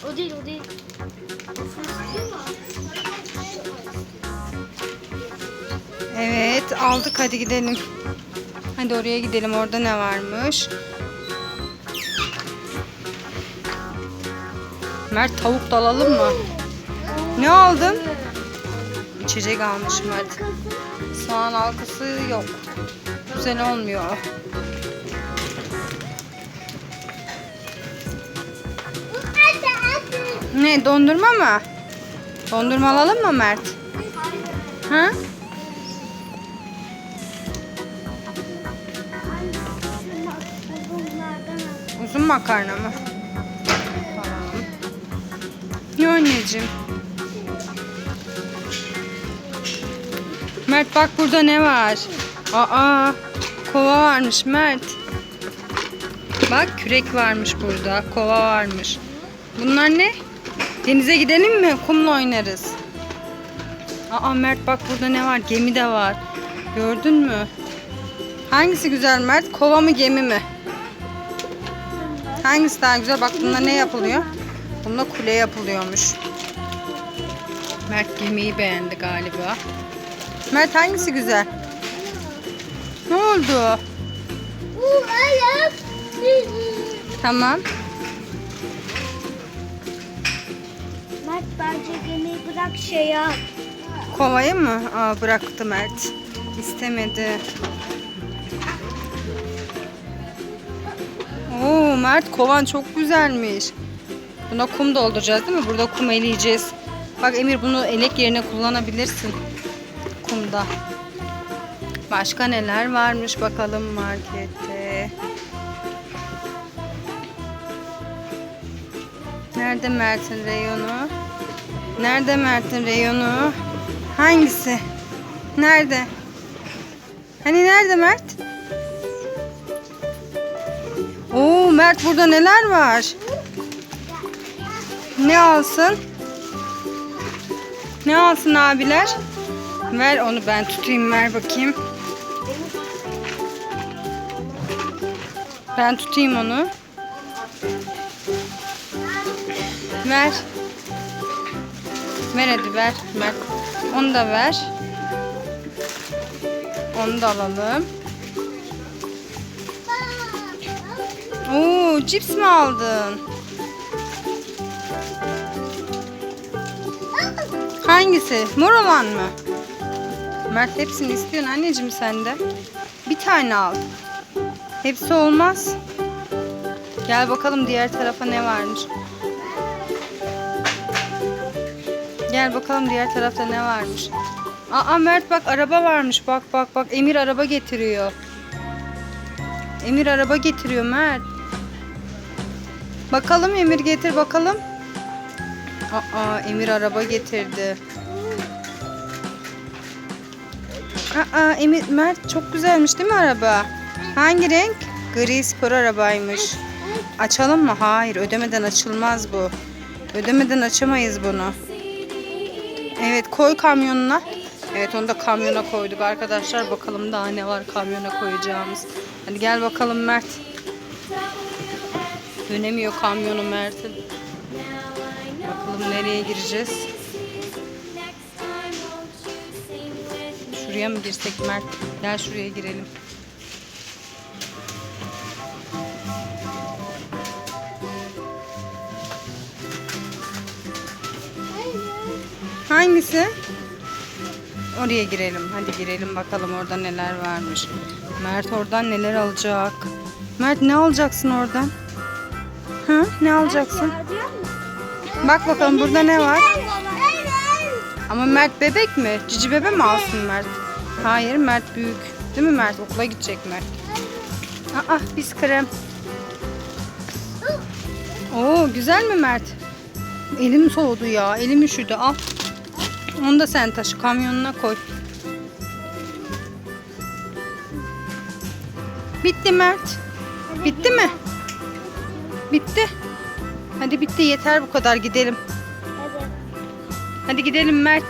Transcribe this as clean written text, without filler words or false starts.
O değil, o değil. Evet aldık, hadi gidelim. Hadi oraya gidelim, orada ne varmış? Mert tavuk da alalım mı? Ne aldın? İçecek almış Mert. Soğan halkası yok. Güzel olmuyor. Ne, dondurma mı? Dondurma alalım mı Mert? Ha? Uzun makarna mı? Tamam. Ne anneciğim? Mert bak burada ne var? Aa, kova varmış Mert. Bak kürek varmış burada. Kova varmış. Bunlar ne? Denize gidelim mi? Kumla oynarız. Aa Mert bak burada ne var? Gemi de var. Gördün mü? Hangisi güzel Mert? Kova mı gemi mi? Hangisi daha güzel? Bak bununla ne yapılıyor? Bununla kule yapılıyormuş. Mert gemiyi beğendi galiba. Mert hangisi güzel? Ne oldu? Tamam. Mert bence gemiyi bırak ya. Kovayı mı? Aa, bıraktı Mert. İstemedi. Oo Mert, kovan çok güzelmiş. Buna kum dolduracağız değil mi? Burada kum eleyeceğiz. Bak Emir, bunu elek yerine kullanabilirsin. Kumda. Başka neler varmış bakalım markette. Nerede Mert'in reyonu? Nerede Mert'in reyonu? Hangisi? Nerede? Hani nerede Mert? Oo Mert, burada neler var? Ne alsın? Ne alsın abiler? Ver onu, ben tutayım, ver bakayım. Ben tutayım onu. Ver. Ver hadi, ver. Mert. Onu da ver. Onu da alalım. Oo, cips mi aldın? Hangisi? Mor olan mı? Mert hepsini istiyorsun anneciğim sen de. Bir tane al. Hepsi olmaz. Gel bakalım diğer tarafa ne varmış. Gel bakalım diğer tarafta ne varmış. Aa Mert bak, araba varmış. Bak bak bak, Emir araba getiriyor. Emir araba getiriyor Mert. Bakalım Emir, getir bakalım. Aa Emir araba getirdi. Aa Emir, Mert çok güzelmiş değil mi araba? Hangi renk? Gri spor arabaymış. Açalım mı? Hayır, ödemeden açılmaz bu. Ödemeden açamayız bunu. Evet, koy kamyonuna. Evet, onu da kamyona koyduk arkadaşlar. Bakalım daha ne var kamyona koyacağımız. Hadi gel bakalım Mert. Dönemiyor kamyonu Mert'in. Bakalım nereye gireceğiz. Şuraya mı girsek Mert? Gel şuraya girelim. Hangisi? Oraya girelim. Hadi girelim bakalım orada neler varmış. Mert oradan neler alacak? Mert ne alacaksın oradan? Hı? Ne alacaksın? Bak bakalım burada ne var? Ama Mert bebek mi? Cici bebe mi alsın Mert? Hayır, Mert büyük. Değil mi Mert? Okula gidecek Mert. Aa, biz krem. Oo, güzel mi Mert? Elim soğudu ya. Elim üşüdü. Al. Onu da sen taşı. Kamyonuna koy. Bitti Mert. Bitti mi? Bitti. Hadi bitti, yeter bu kadar, gidelim. Hadi gidelim Mert.